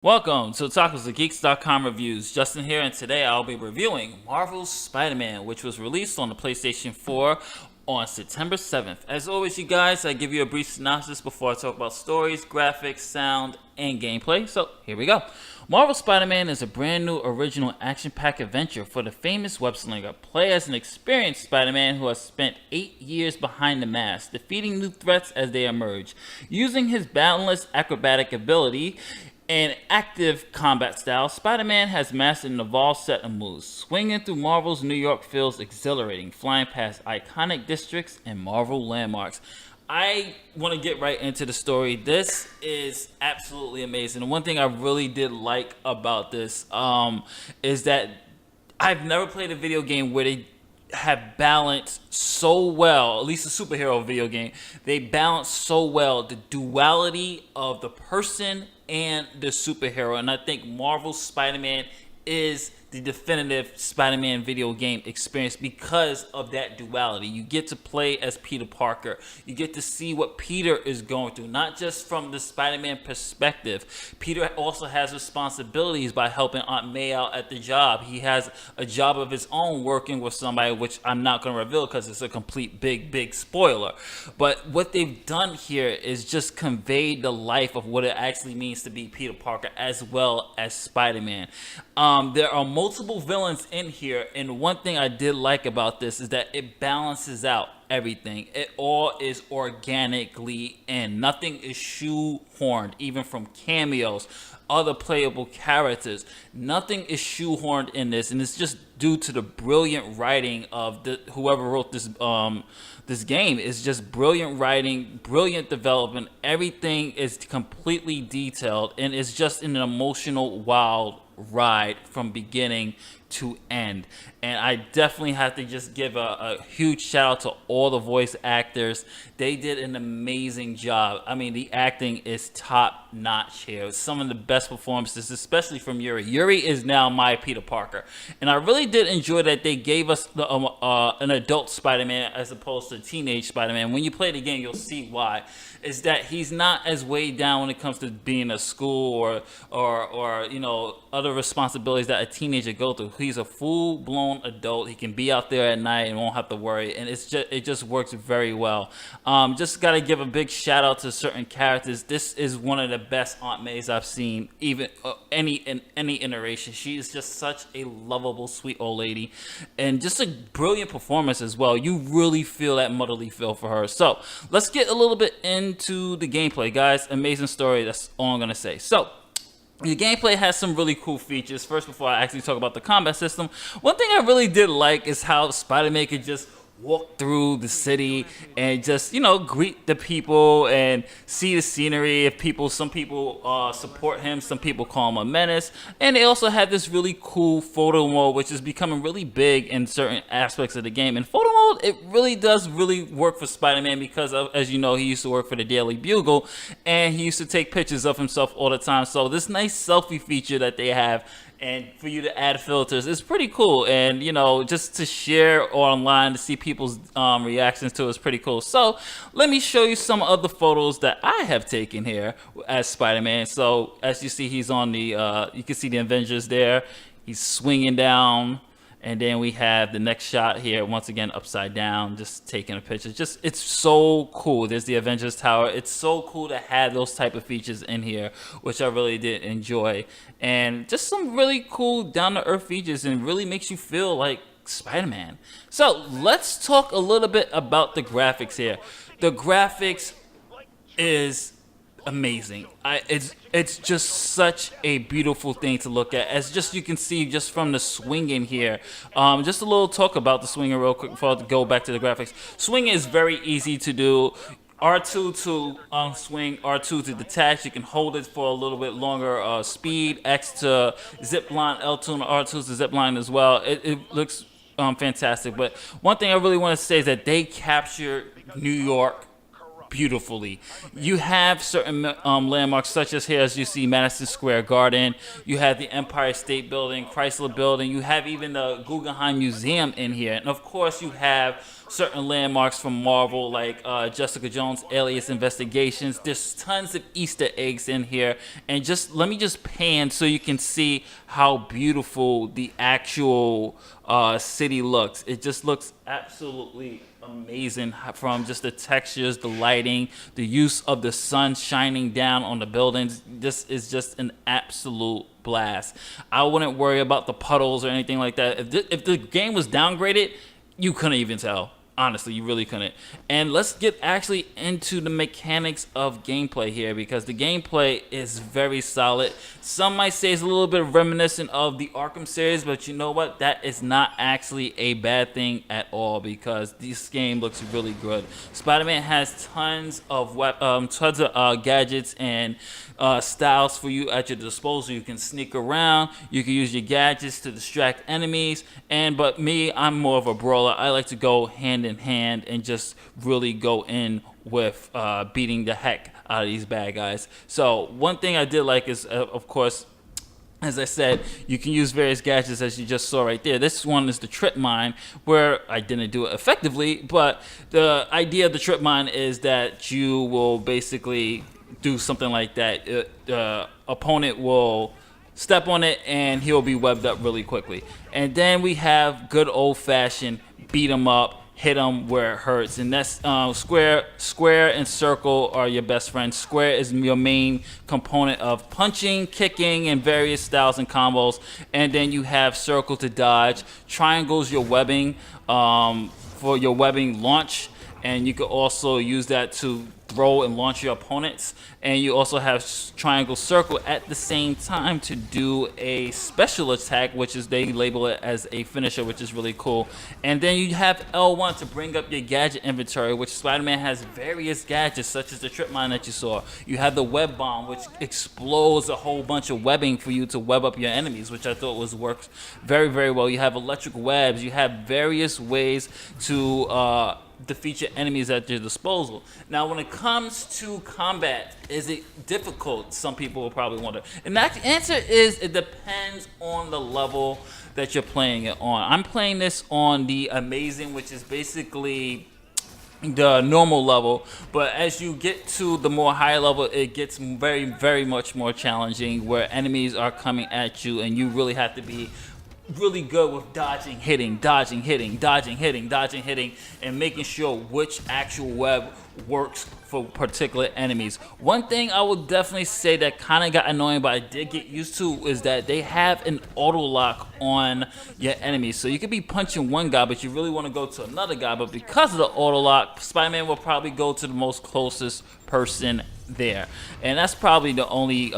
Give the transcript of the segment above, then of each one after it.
Welcome to TacosTheGeeks.com reviews. Justin here, and today I'll be reviewing Marvel's Spider-Man, which was released on the PlayStation 4 on September 7th. As always, you guys, I give you a brief synopsis before I talk about stories, graphics, sound, and gameplay. So here we go. Marvel's Spider-Man is a brand new original action-packed adventure for the famous web-slinger. Play as an experienced Spider-Man who has spent 8 years behind the mask, defeating new threats as they emerge. Using his boundless acrobatic ability and active combat style, Spider-Man has mastered an evolved set of moves. Swinging through Marvel's New York feels exhilarating, flying past iconic districts and Marvel landmarks. I want to get right into the story. This is absolutely amazing. And one thing I really did like about this is that I've never played a video game where they have balanced so well, at least a superhero video game, they balance so well the duality of the person and the superhero. And I think Marvel's Spider-Man is the definitive Spider-Man video game experience because of that duality. You get to play as Peter Parker. You get to see what Peter is going through, not just from the Spider-Man perspective. Peter also has responsibilities by helping Aunt May out at the job. He has a job of his own working with somebody, which I'm not going to reveal because it's a complete big spoiler. But what they've done here is just convey the life of what it actually means to be Peter Parker as well as Spider-Man. There are multiple villains in here, and one thing I did like about this is that it balances out everything. It all is organically in. Nothing is shoehorned, even from cameos, other playable characters. Nothing is shoehorned in this, and it's just due to the brilliant writing of whoever wrote this game. Is just brilliant writing, brilliant development. Everything is completely detailed, and it's just an emotional, wild ride from beginning to end. And I definitely have to just give a huge shout out to all the voice actors. They did an amazing job. I mean, the acting is top notch here. Some of the best performances, especially from Yuri. Yuri is now my Peter Parker, and I really did enjoy that they gave us an adult Spider-Man as opposed to teenage Spider-Man. When you play the game, you'll see why. Is that he's not as weighed down when it comes to being a school or you know, other responsibilities that a teenager go through. He's a full-blown adult. He can be out there at night and won't have to worry, and it just works very well. Just gotta give a big shout out to certain characters. This is one of the best Aunt Mays I've seen, even in any iteration. She is just such a lovable, sweet old lady, and just a brilliant performance as well. You really feel that motherly feel for her. So let's get a little bit into the gameplay, guys. Amazing story. That's all I'm gonna say. So the gameplay has some really cool features. First, before I actually talk about the combat system, one thing I really did like is how Spider-Man could just walk through the city and just, you know, greet the people and see the scenery. Some people support him, some people call him a menace, and they also have this really cool photo mode, which is becoming really big in certain aspects of the game. And photo mode, it really does work for Spider-Man because of, as you know, he used to work for the Daily Bugle, and he used to take pictures of himself all the time. So this nice selfie feature that they have, and for you to add filters, is pretty cool. And, you know, just to share online to see people's reactions to it is pretty cool. So let me show you some of the photos that I have taken here as Spider-Man. So as you see, he's on the you can see the Avengers there. He's swinging down, and then we have the next shot here, once again upside down, just taking a picture. Just, it's so cool. There's the Avengers Tower. It's so cool to have those type of features in here, which I really did enjoy. And just some really cool down-to-earth features, and really makes you feel like Spider-Man. So let's talk a little bit about the graphics here. The graphics is amazing. It's just such a beautiful thing to look at, as just you can see just from the swinging here. Just a little talk about the swinging real quick before I go back to the graphics. Swinging is very easy to do. R2 to swing, R2 to detach. You can hold it for a little bit longer speed. X to zip line, L2 and R2 to zip line as well. It looks fantastic. But one thing I really want to say is that they capture New York beautifully. You have certain landmarks, such as here, as you see, Madison Square Garden. You have the Empire State Building, Chrysler Building. You have even the Guggenheim Museum in here. And of course, you have certain landmarks from Marvel, like Jessica Jones' Alias Investigations. There's tons of Easter eggs in here, and just let me just pan so you can see how beautiful the actual city looks. It just looks absolutely amazing, from just the textures, the lighting, the use of the sun shining down on the buildings. This is just an absolute blast. I wouldn't worry about the puddles or anything like that. If the game was downgraded, you couldn't even tell. Honestly, you really couldn't. And let's get actually into the mechanics of gameplay here, because the gameplay is very solid. Some might say it's a little bit reminiscent of the Arkham series, but you know what? That is not actually a bad thing at all, because this game looks really good. Spider-Man has tons of gadgets and styles for you at your disposal. You can sneak around. You can use your gadgets to distract enemies. But me, I'm more of a brawler. I like to go hand in hand and just really go in with beating the heck out of these bad guys. So one thing I did like is, of course, as I said, you can use various gadgets, as you just saw right there. This one is the trip mine, where I didn't do it effectively, but the idea of the trip mine is that you will basically do something like that. The opponent will step on it and he'll be webbed up really quickly. And then we have good old-fashioned beat 'em up, hit them where it hurts, and that's square and circle are your best friends. Square is your main component of punching, kicking, and various styles and combos, and then you have circle to dodge. Triangle's your webbing, for your webbing launch, and you can also use that to throw and launch your opponents. And you also have triangle circle at the same time to do a special attack, which is, they label it as a finisher, which is really cool. And then you have L1 to bring up your gadget inventory, which Spider-Man has various gadgets, such as the trip mine that you saw. You have the web bomb, which explodes a whole bunch of webbing for you to web up your enemies, which I thought works very, very well. You have electric webs. You have various ways to defeat your enemies at your disposal. Now, when it comes to combat, is it difficult? Some people will probably wonder. And that answer is, it depends on the level that you're playing it on. I'm playing this on the Amazing, which is basically the normal level, but as you get to the more higher level, it gets very, very much more challenging, where enemies are coming at you and you really have to be really good with dodging, hitting, dodging, hitting, dodging, hitting, dodging, hitting, and making sure which actual web works for particular enemies. One thing I would definitely say that kind of got annoying, but I did get used to, is that they have an auto lock on your enemies. So you could be punching one guy, but you really want to go to another guy, but because of the auto lock, Spider-Man will probably go to the most closest person there, and that's probably the only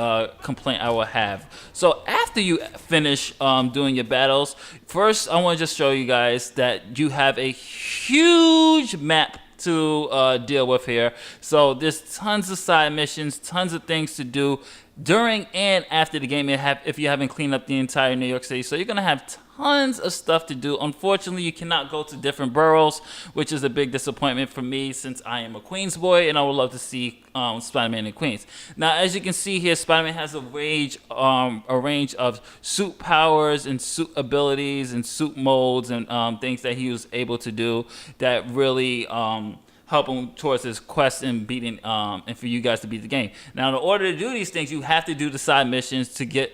complaint I will have. So after you finish doing your battles, first I want to just show you guys that you have a huge map to deal with here. So there's tons of side missions, tons of things to do during and after the game, if you haven't cleaned up the entire New York City. So you're gonna have tons of stuff to do. Unfortunately, you cannot go to different boroughs, which is a big disappointment for me, since I am a Queens boy and I would love to see Spider-Man in Queens. Now, as you can see here, Spider-Man has a range of suit powers and suit abilities and suit modes and things that he was able to do that really help him towards his quest and beating and for you guys to beat the game. Now, in order to do these things, you have to do the side missions to get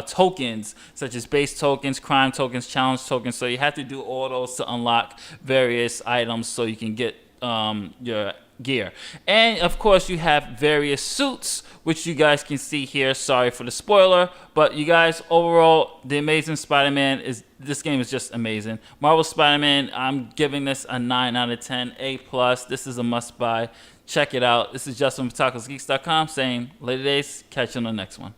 tokens, such as base tokens, crime tokens, challenge tokens. So you have to do all those to unlock various items so you can get your gear. And of course, you have various suits, which you guys can see here. Sorry for the spoiler, but you guys, overall, the Amazing Spider-Man this game is just amazing. Marvel Spider-Man, I'm giving this a 9 out of 10, A+. This is a must buy. Check it out. This is Justin from TacosGeeks.com saying later days. Catch you on the next one.